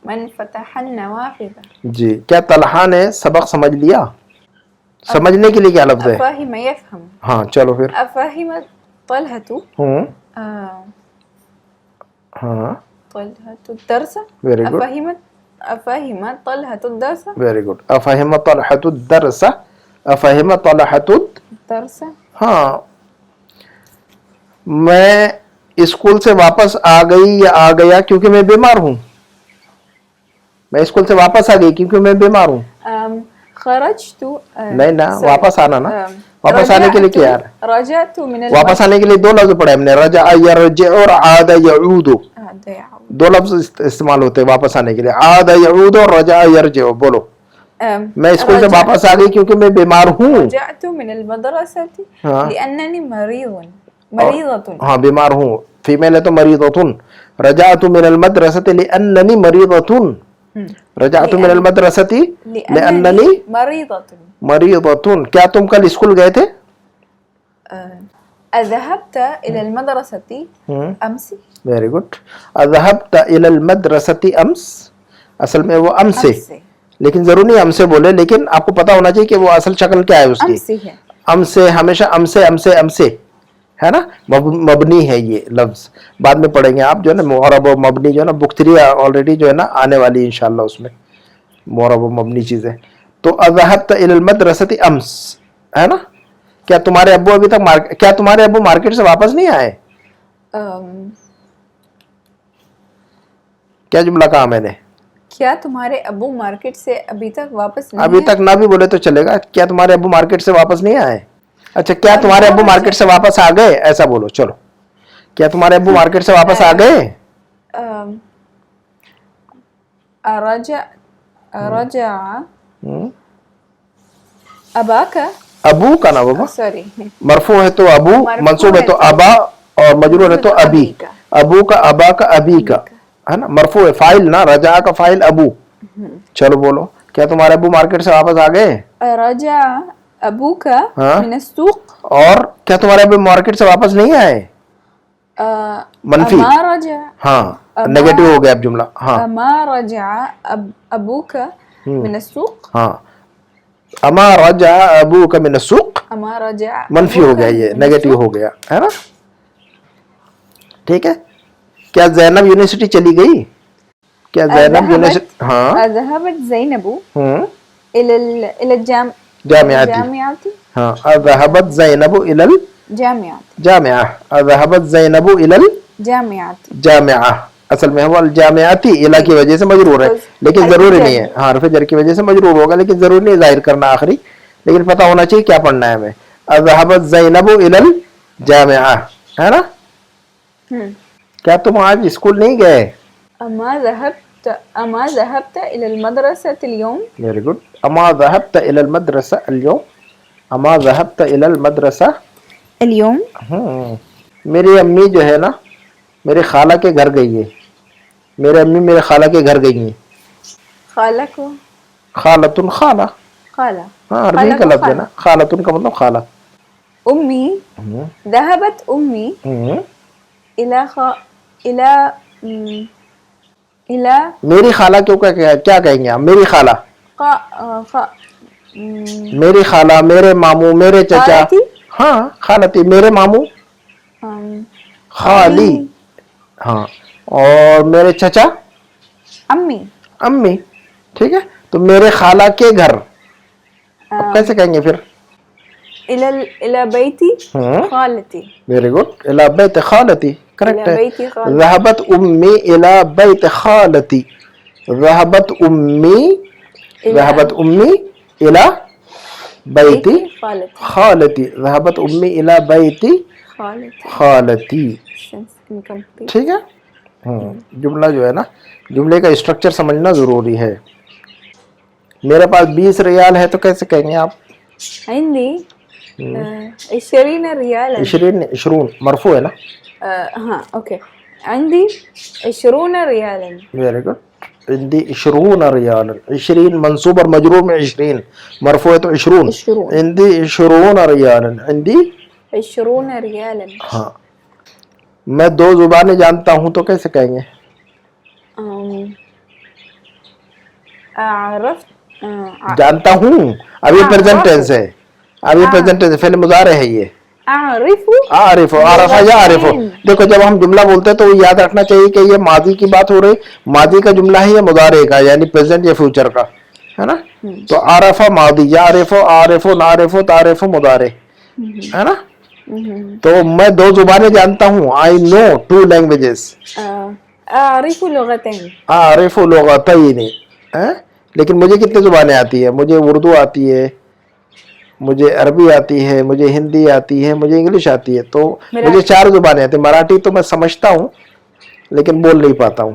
من فتح النوافذ जी क्या तलहा ने सबक समझ लिया समझने के लिए क्या लफ्ज है أفهم يفهم हाँ चलो फिर أفهم طلحة हाँ طلحة الدرس Very good. أفهم طلحة الدرس वेरी गुड अफहिम तलहतु दरस अफहिम तलहतु الدرس हाँ मैं स्कूल से वापस आ गई या आ गया क्योंकि मैं बीमार हूँ मैं स्कूल से वापस आ गई क्योंकि मैं बीमार हूँ خرجت नहीं ना sorry. वापस आना ना वापस आने के लिए क्या यार رجعت من वापस आने के लिए दो लफ्ज पढ़े हमने रजा यरजे और आद यऊदु दो लफ्ज इस्तेमाल होते हैं वापस आने के लिए आद यऊदु और रजा यरजे बोलो मैं स्कूल से वापस आ गई क्योंकि मैं बीमार हूँ رجعت من المدرسة हाँ। لأنني مريضة हाँ बीमार हूँ फीमेल है तो मरीदतुन रजातु मिनल मदरसति लिअन्ननी मरीदतुन रजातु मिनल मदरसति लिअन्ननी مريضة मरीदतुन क्या तुम कल स्कूल गए थे أذهبت إلى المدرسة أمس वेरी गुड अज़हबत इलल मदरसति अम्स असल में वो अम्से लेकिन जरूर नहीं हमसे बोले लेकिन आपको पता होना चाहिए कि वो असल शक्ल क्या है उसकी أمس है हमसे हमेशा हमसे हमसे हमसे है ना मबनी है ये लफ्ज बाद में पढ़ेंगे आप जो है ना मुअरब और मबनी जो है ना बुक 3 ऑलरेडी जो है ना आने वाली है इंशाल्लाह उसमें मुअरब और मबनी चीजें तो अज़हबत इलल मदरसति अम्स है ना क्या तुम्हारे अब्बू अभी तक क्या तुम्हारे अब्बू मार्केट से वापस नहीं आए क्या जुमला कहा मैंने क्या तुम्हारे अब्बू मार्केट से अभी तक वापस नहीं अभी आए? तक ना भी बोले तो चलेगा क्या तुम्हारे अब्बू मार्केट से वापस नहीं आए अच्छा क्या तुम्हारे अब्बू मार्केट से वापस आ गए ऐसा बोलो चलो क्या तुम्हारे अब्बू मार्केट से वापस आ गए रजा अबाका अबू का ना बाबा सॉरी मरफू है तो अबू मरफू मंसूब है है तो तो अबा और मजरूर है तो अबी का। अबू का अबा का अबी का है ना मरफू है फाइल ना रजा का फाइल अबू चलो बोलो क्या तुम्हारे अबू मार्केट से वापस आ गए रजा अबूका हाँ। मिन अस्सूक और क्या तुम्हारे अबू मार्केट से वापस नहीं आए मनफी अमा रजा हाँ नेगेटिव हो गया अब जुमला हाँ अमा रजा अबूका मिन अस्सूक हाँ अमा रजा अबू का मिन सुक अमा रजा मनफी हो गया ये नेगेटिव हो गया है ना ठीक है क्या जैनब यूनिवर्सिटी चली गई क्या जैनब यूनिवर्सिटी हाँ ذهبت زينب हम्म إلى जामियाती الجامعة हाँ अज़हबत ज़ैनबु इलल جامعة जामिया अज़हबत ज़ैनबु इलल جامعة जामिया असल में वो जामियाती इला की वजह से मजरूर है लेकिन जरूरी नहीं है हाँ हर्फ जर की वजह से मजरूर होगा लेकिन जरूरी नहीं जाहिर करना आखिरी लेकिन पता होना चाहिए क्या पढ़ना है हमें अज़हबत ज़ैनबु इलल जामिया है ना क्या तुम आज स्कूल नहीं गए أما ذهبت إلى المدرسة اليوم वेरी गुड अमा ज़हबत इलल मदरसा अल-यौम अमा ज़हबत इलल मदरसा اليوम मेरी अम्मी जो है ना मेरे खाला के घर गई है मेरे अम्मी मेरे खाला के घर गई हैं خالك खालतुन खाला خالة हाँ अरबी का लफ्ज है ना खालतुन का मतलब खाला أمي ذهبت أمي إلى मेरी खाला क्यों क्या कहेंगे आप मेरी खाला मेरी खाला मेरे मामू मेरे चचा खालती? हाँ खालती मेरे मामू खाली हाँ और मेरे चचा अम्मी अम्मी ठीक है तो मेरे खाला के घर अब कैसे कहेंगे फिर إلى بيت خالتي वेरी गुड इला बैत खालती करेक्ट है बैत खालती। ज़हबत उम्मी इला बैत खालती ज़हबत उम्मी इला बैती خالتي खालती ज़हबत उम्मी इला बैती खालती incomplete ठीक है जुमला जो है ना जुमले का स्ट्रक्चर समझना जरूरी है मेरे पास 20 रियाल है तो कैसे कहेंगे आप عندي 20 ريالا 20 مرفوع है ना. हाँ اوكي عندي 20 ريالا. Very good. عندي 20 ريالا. 20 منصوب और मजरूर में 20 مرفوع है तो 20. 20. عندي 20 ريالا. عندي 20 ريالا. हाँ. मैं 2 जुबानें जानता हूँ तो कैसे कहेंगे. عرفت जानता हूँ. अब ये प्रेजेंट टेंस है. अब ये प्रेजेंट टेंस फेल मुजारे है ये. أعرف आरिफो आरफा या आरिफो. देखो जब हम जुमला बोलते हैं तो याद रखना चाहिए कि ये माजी की बात हो रही. माजी का जुमला है या मुदारे का यानी प्रेजेंट या फ्यूचर का है ना. तो आरफा मादी या आरिफो आरिफो नारिफो तारिफो मुदारे है ना. तो मैं 2 जुबानें जानता हूँ. I know 2 languages. أعرف لغتين. आरिफो लुगतैन है. लेकिन मुझे कितनी जुबानें आती है. मुझे उर्दू आती है, मुझे अरबी आती है, मुझे हिंदी आती है, मुझे इंग्लिश आती है. तो मुझे 4 जुबानें आती है. मराठी तो मैं समझता हूँ लेकिन बोल नहीं पाता हूँ.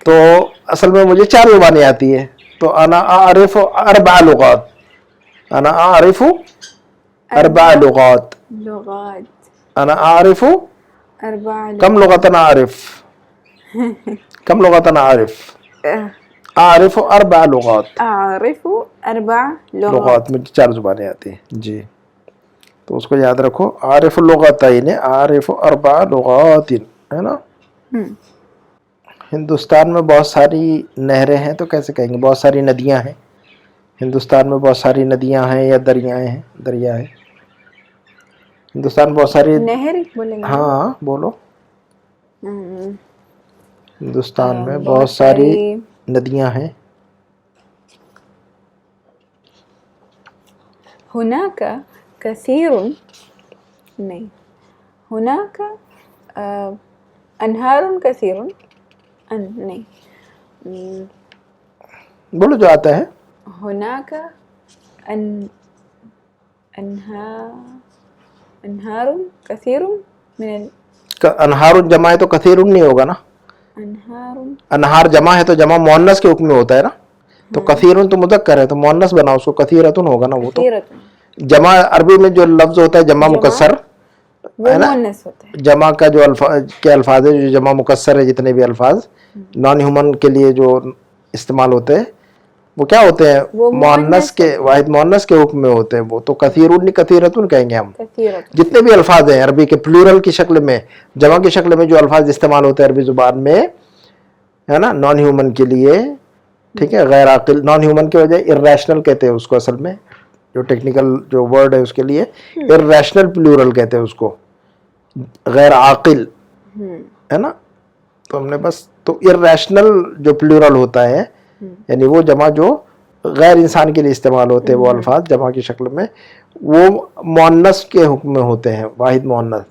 तो असल में मुझे 4 जुबानें आती है. तो अना आरिफु अर्बा लुगात. अना आरिफु अर्बा लुगात. لغات अना आरिफु 4 कम लुगतन आरिफ. कम लुगतन आरिफ. आरिफु अर्बा लुगात. أعرف 4 لغات. लुगात में 4 जुबानें आती हैं जी. तो उसको याद रखो. आरिफ लुगतैन आरिफ अर्बा लुगातिन है ना. हिंदुस्तान में बहुत सारी नहरें हैं तो कैसे कहेंगे. बहुत सारी नदियां हैं. हिंदुस्तान में बहुत सारी नदियां हैं या दरियाएं हैं. दरिया है. हिंदुस्तान में बहुत सारी. नहर बोलेंगे. हाँ बोलो. हम्म, हिंदुस्तान में बहुत सारी नदियां हैं. هناك كثير नहीं هناك أنهار كثير नहीं बोलो जो आता है. هناك أنهار كثير من अनहार जमा है तो कसीरुन नहीं होगा ना. أنهار अनहार जमा है तो जमा मुअन्नस के हुक्म में होता है ना. तो कसीरुन तो मुज़क्कर है तो मुअन्नस बनाओ उसको. कसीरतुन होगा ना वो तो. كثيرة जमा अरबी में जो लफ्ज होता है जमा मुकस्सर वो मुअन्नस होता है. जमा का जो अल्फाज है जो जमा मुकस्सर है जितने भी अल्फाज नॉन ह्यूमन के लिए जो इस्तेमाल होते हैं वो क्या होते हैं. वो मुअन्नस के वाहिद मुअन्नस के हुक्म में होते हैं वो. तो कसीरुन नहीं कसीरतुन कहेंगे हम. كثيرة जितने भी अल्फाज हैं अरबी के प्लूरल की शक्ल में जमा की शक्ल में जो अल्फाज इस्तेमाल होते हैं अरबी जुबान में है ना नॉन ह्यूमन के लिए. ठीक है. गैर आकिल नॉन ह्यूमन की वजह इर्रेशनल कहते हैं उसको. असल में जो टेक्निकल जो वर्ड है उसके लिए इर्रेशनल प्लूरल कहते हैं उसको. गैर आकिल है ना. तो हमने बस तो इर्रेशनल जो प्लूरल होता है यानी वो जमा जो गैर इंसान के लिए इस्तेमाल होते हैं वो अल्फाज जमा की शक्ल में वो मुअन्नस के हुक्म में होते हैं. वाहिद मुअन्नस.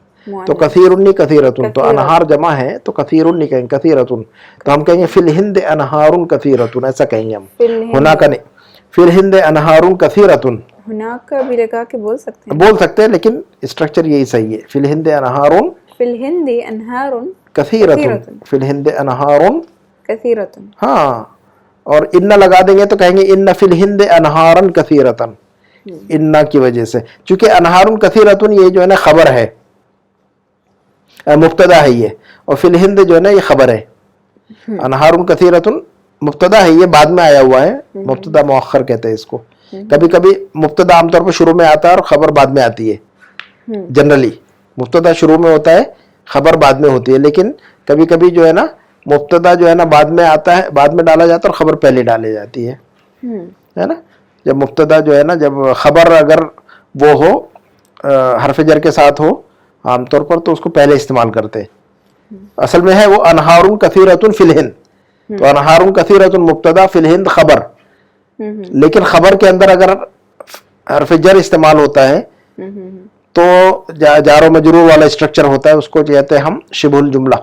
तो कसीरुन नहीं कसीरतुन. तो अनहार जमा है तो कसीरुन नहीं कहेंगे कसीरतुन. तो हम कहेंगे फिल हिंद अनहारुन कसीरतुन ऐसा कहेंगे हम. हुनाक नहीं. फिल हिंद अनहारुन कसीरतुन. हुनाक भी लगा के बोल सकते हैं. बोल सकते हैं लेकिन स्ट्रक्चर यही सही है. फिल हिंद अनहारुन फिल हिंदी अनहारुन कसीरतुन. फिल हिंद अनहारुन कसीरतुन. हाँ. और इन्ना लगा देंगे तो कहेंगे इन्ना फिल हिंद अनहारन कसीरतन. इन्ना की वजह से चूंकि अनहारुन कसीरतुन ये जो है ना खबर है मुब्तदा है ये. और फिल हिंद जो है ना ये खबर है. अनहारुन कसीरतुन मुब्तदा है ये बाद में आया हुआ है. मुब्तदा मुअख्खर कहते हैं इसको. कभी कभी मुब्तदा आमतौर पर शुरू में आता है और खबर बाद में आती है. जनरली मुब्तदा शुरू में होता है खबर बाद में होती है. लेकिन कभी कभी जो है ना मुब्तदा जो है ना बाद में आता है बाद में डाला जाता है और खबर पहले डाली जाती है ना. जब मुब्तदा जो है ना जब खबर अगर वो हो हरफ जर के साथ हो आमतौर पर तो उसको पहले इस्तेमाल करते हैं. असल में है वो अनहारुन कसीरतुन फिल हिंद. तो अनहारुन कसीरतुन मुब्तदा फिल हिंद खबर. लेकिन खबर के अंदर अगर हरफ जर इस्तेमाल होता है तो जारो मजरूर वाला स्ट्रक्चर होता है उसको कहते हैं हम शिबुल जुमला.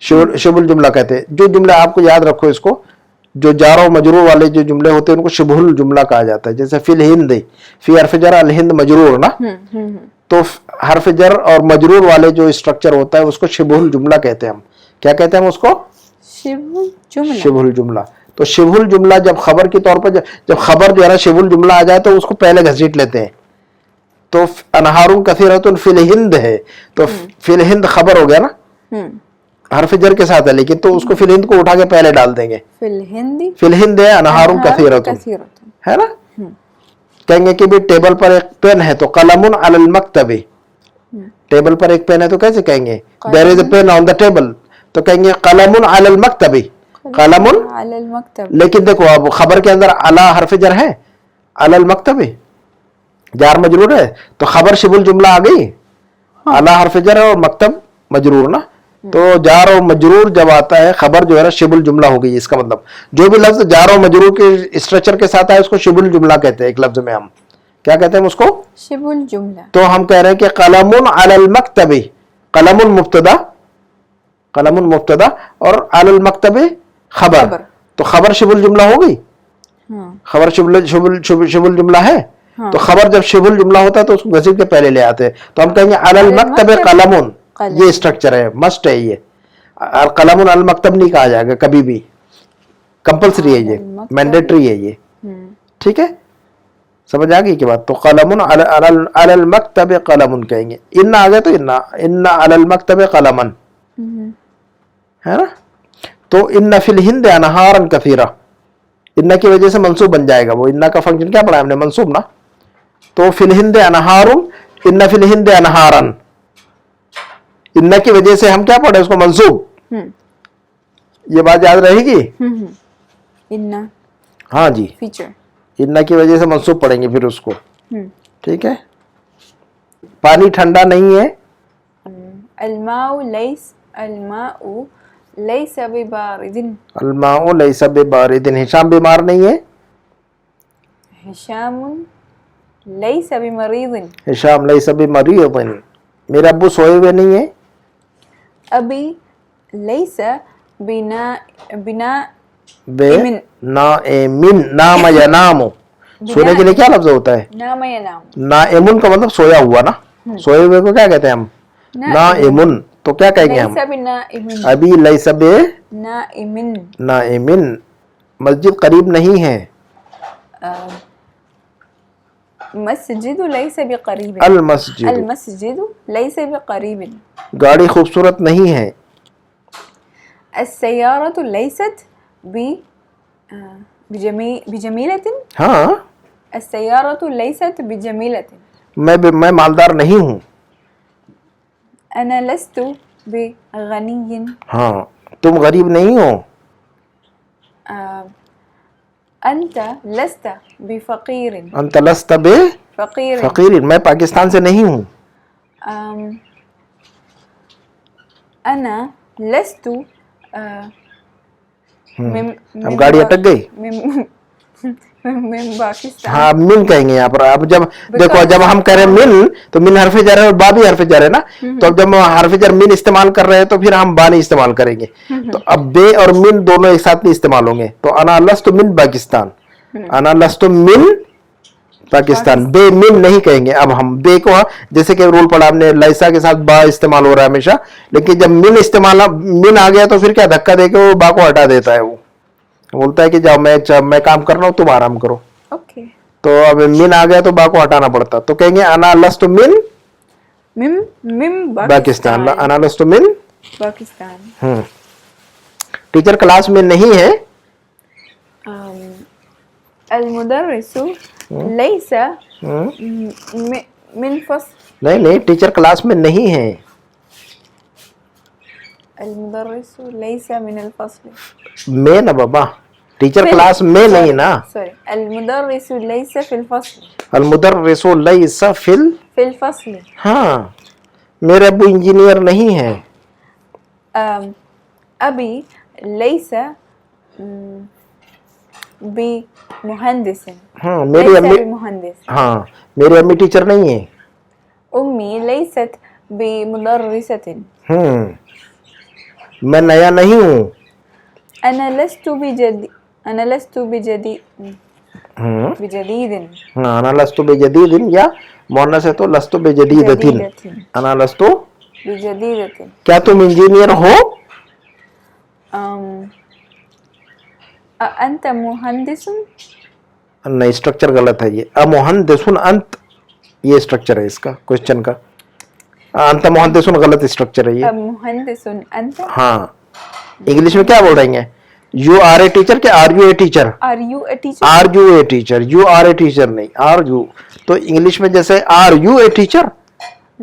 शिबुल जुमला कहते हैं. जो जुमला आपको याद रखो इसको जो जारो मजरूर वाले जो जुमले होते हैं उनको शिबुल जुमला कहा जाता है. जैसे फिल हिंद फी हरफ जर अल हिंद मजरूर ना. तो हरफ जर और मजरूर वाले जो स्ट्रक्चर होता है उसको शिबुल जुमला कहते हैं हम. क्या कहते हैं हम उसको. शिबुल जुमला. तो शिबुल जुमला जब खबर के तौर पर जब खबर जो है ना शिबुल जुमला आ जाए तो उसको पहले घसीट लेते हैं. تو انہارun کثیرۃ فی الہند ہے تو فی الہند خبر ہو گیا نا حرف جر کے ساتھ ہے لیکن تو اس کو فی الہند کو اٹھا کے پہلے ڈال دیں گے فی الہندی فی الہند ہے انہارun کثیرۃ ہے نا. کہیں گے کہ بھی ٹیبل پر ایک پین ہے تو قلم علی المکتب, ٹیبل پر ایک پین ہے تو کیسے کہیں گے there is a pen on the table تو کہیں گے قلم علی المکتب, قلم علی المکتب. لیکن دیکھو اب خبر کے اندر علی حرف جر ہے علی المکتب جار مجرور ہے تو خبر شبہ الجملہ آ گئی علی حرف جر ہے اور مکتب مجرور نا, تو جار اور مجرور جب آتا ہے خبر جو ہے نا شبہ الجملہ ہو گئی. اس کا مطلب جو بھی لفظ جار اور مجرور کے اسٹرکچر کے ساتھ آئے اس کو شبہ الجملہ کہتے ہیں. ایک لفظ میں ہم کیا کہتے ہیں اس کو شبہ الجملہ. تو ہم کہہ رہے ہیں کہ قلم علی المکتب, قلم مبتدا, قلم مبتدا اور علی المکتب خبر, تو خبر شبہ الجملہ ہو گئی. خبر شبہ الجملہ ہے تو خبر جب شبہ الجملہ ہوتا ہے تو اس کو گھسیٹ کے پہلے لے آتے ہیں تو ہم کہیں گے علی المکتب قلم. یہ اسٹرکچر ہے, مسٹ ہے یہ. قلم علی المکتب نہیں کہا جائے گا کبھی بھی, کمپلسری ہے یہ, مینڈیٹری ہے یہ. ٹھیک ہے, سمجھ آ گئی کی بات. تو قلم علی المکتب قلم کہیں گے. ان آ گئے تو ان علی المکتب قلما ہے نا. تو ان فی الہند انہارا کثیرا, ان کی وجہ سے منصوب بن جائے گا. وہ ان کا فنکشن کیا پڑھا ہم نے, منصوب نا. تو فی الہند انہار, ان فی الہند انہارا, ان کی وجہ سے ہم کیا پڑھے اس کو منصوب. یہ بات یاد رہے گی. ان ہاں جی, فیچر ان کی وجہ سے منصوب پڑھیں گے پھر اس کو. ٹھیک ہے. پانی ٹھنڈا نہیں ہے. الماء لیس ببارد. الماء لیس ببارد. ہشام بیمار نہیں ہے. ہشام لیس بمریض. ہشام لیس بمریض. میرے ابو سوئے ہوئے نہیں ہیں. ابی لیس بنا بے نائمن. نام ینام, سونے کے لیے کیا لفظ ہوتا ہے نام ینام. نائمن کا مطلب سویا ہوا نا, سوئے ہوئے کو کیا کہتے ہیں ہم نائمن. تو کیا کہیں گے ہم لیس بنائم. ابھی لیس بے نائمن. نائمن. مسجد قریب نہیں ہے. مسجد لیس بقریب. المسجد. المسجد لیس بقریب. گاڑی خوبصورت نہیں ہے. السیارة لیست بجمیلۃ. ہاں, السیارة لیست بجمیلۃ. میں مالدار نہیں ہوں. انا لست بغنی. ہاں, تم غریب نہیں ہو. انت لست بفقیر. انت لست فقیر. بفقیر. میں پاکستان سے نہیں ہوں. انا لست اب گاڑی اٹک گئی. من پاکستان. ہاں من کہیں گے یہاں پر. اب جب دیکھو جب ہم کہہ رہے ہیں من تو من حرف جر ہے اور با بھی حرف جر ہے نا, تو اب جب ہم حرف جر من استعمال کر رہے ہیں تو پھر ہم با نہیں استعمال کریں گے. تو اب بے اور من دونوں ایک ساتھ نہیں استعمال ہوں گے. تو انا لست من پاکستان, انا لست من پاکستان. بے من نہیں کہیں گے. اب ہم بے کو جیسے کہ رول پڑا ہم نے لیسا کے ساتھ با استعمال ہو رہا ہے ہمیشہ, لیکن جب من آ گیا تو پھر کیا دھکا دے کے وہ با کو ہٹا دیتا ہے. وہ بولتا ہے کہ جاؤ میں کام کر رہا ہوں تم آرام کرو. اوکے. تو اب من آ گیا تو با کو ہٹانا پڑتا. تو کہیں گے انا لست من پاکستان. انا لست من پاکستان. ٹیچر کلاس میں نہیں ہے. المدرس لیس من فصل. نہیں ٹیچر کلاس میں نہیں ہے. المدرس لیس من الفصل. میں نا بابا, ٹیچر کلاس میں نہیں نا. سوری, المدرس لیس فی الفصل. المدرس لیس فی الفصل. ہاں, میرے ابو انجینئر نہیں ہیں. ابی لیس بمہندس. ہاں میری امی. مہندس. ہاں میری امی ٹیچر نہیں ہیں. امی لیست بمدرست. میں نیا نہیں ہوں. انا لست بجدید. ہاں انا لست بجدید یا مونس ہے تو لست بجدیدۃ. انا لست بجدیدۃ. کیا تم انجینئر ہو؟ انت مہندس. نہیں اسٹرکچر غلط ہے یہ. امہندس انت. ये स्ट्रक्चर है इसका क्वेश्चन का. अंत मुहद्दिसुन गलत स्ट्रक्चर है ये. मुहंदिसुन अंत. हाँ, इंग्लिश में क्या बोल रही हैं? यू आर ए टीचर क्या are you a teacher? Are you a teacher? Are you a teacher, you are a teacher नहीं, आर यू. तो इंग्लिश में जैसे आर यू ए टीचर,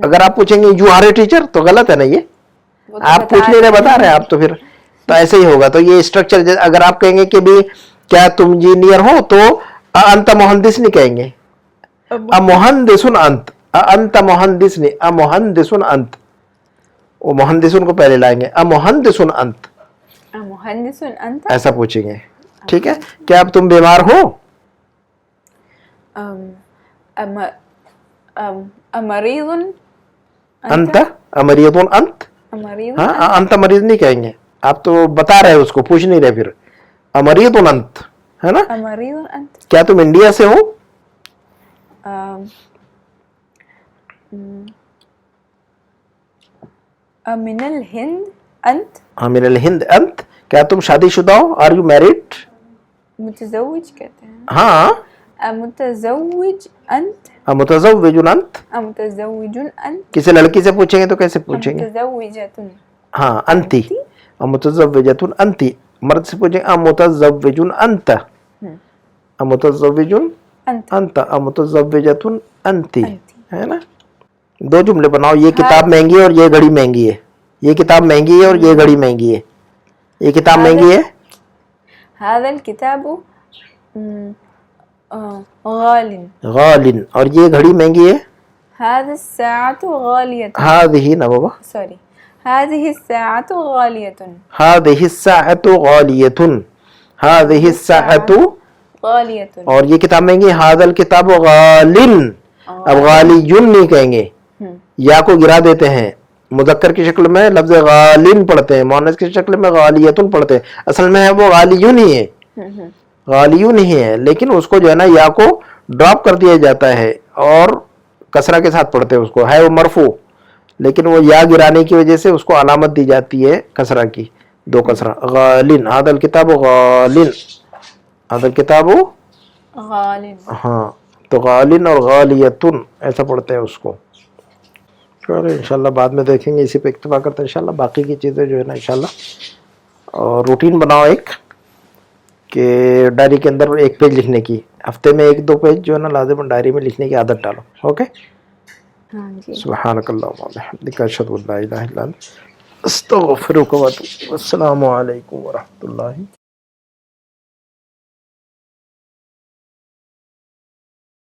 अगर आप पूछेंगे यू आर ए टीचर तो गलत है ना ये. वो तो आप बता पूछ नहीं रहे, रहे बता रहे हैं आप, तो फिर तो ऐसे ही होगा. तो ये स्ट्रक्चर, अगर आप कहेंगे कि भी क्या तुम इंजीनियर हो तो अंत मुहंदिस नहीं कहेंगे, अमुहंदिसुन अंत. अंत मुहंदिस नहीं, अमुहंदिसुन अंत. वो मुहंदिसुन को पहले लाएंगे, अमुहंदिसुन अंत, मुहंदिसुन अंत. ऐसा पूछेंगे. ठीक है. क्या अब तुम बीमार हो? अमरीजुन अंत अमरीजुन अंत. अमरीजुन. हाँ, अंत मरीज नहीं कहेंगे. आप तो बता रहे हो, उसको पूछ नहीं रहे. फिर अमरीजुन अंत है ना. अमरीजुन अंत. क्या तुम इंडिया से हो? मिनल हिंद अंत. हाँ, मिनल हिंद अंत. क्या तुम शादीशुदा हो? Are you married? मुतज़व्विज कहते हैं. हाँ, मुतज़व्विज अंत. मुतज़व्विजुन अंत. मुतज़व्विजुन अंत. किसी लड़की से पूछेंगे तो कैसे पूछेंगे? मुतज़व्विजतुन. हाँ, अंती. मुतज़व्विजतुन अंती. मर्द से पूछेंगे मुतज़व्विजुन अंत. मुतज़व्विजुन अंत. अंत. मुतज़व्विजतुन अंती. अंती. है ना. दो जुमले बनाओ. ये किताब महंगी है और ये घड़ी महंगी है. ये किताब महंगी है और ये घड़ी महंगी है. ये किताब महंगी है. हाज़ल किताबु गालिन. गालिन. और ये घड़ी महंगी है. हाज़िस साअतु गालियतुन. हादिही ना बाबा, सॉरी, हाज़िहि साअतु गालियतुन. हादिही साअतु गालियतुन. हादिही साअतु. गालियतुन. और ये किताब महंगी है. हादल किताब गालिन. अब गालियुन नहीं कहेंगे, या को गिरा देते हैं. मुज़क्कर की शक्ल में लफ्ज़ गालिन पढ़ते हैं, मुअन्नस की शक्ल में गालियतुन पढ़ते हैं. असल में है वो गालियुन ही है, गालियुन ही है. लेकिन उसको जो है ना या को ड्रॉप कर दिया जाता है और कसरा के साथ पढ़ते हैं उसको. है वो मरफू, लेकिन वो या गिराने की वजह से उसको अलामत दी जाती है कसरा की, दो कसरा. गालिन. हादल किताब गालिन. हादल किताब गालिन. हाँ, तो गालिन और गालियतुन ऐसा पढ़ते हैं उसको. चलो इंशाल्लाह बाद में देखेंगे, इसी पे इक्तफा करते हैं इंशाल्लाह. बाकी की चीज़ें जो है ना इंशाल्लाह. और रूटीन बनाओ एक कि डायरी के अंदर एक पेज लिखने की, हफ्ते में 1-2 पेज जो है ना लाज़िम डायरी में लिखने की आदत डालो. ओके. हाँ जी. सुब्हानकल्लाहुम्मा व बिहम्दिका अशहदु अन ला इलाहा इल्ला अंत अस्तगफिरुका व अतूबु इलैक. अस्सलामु अलैकुम व रहमतुल्लाहि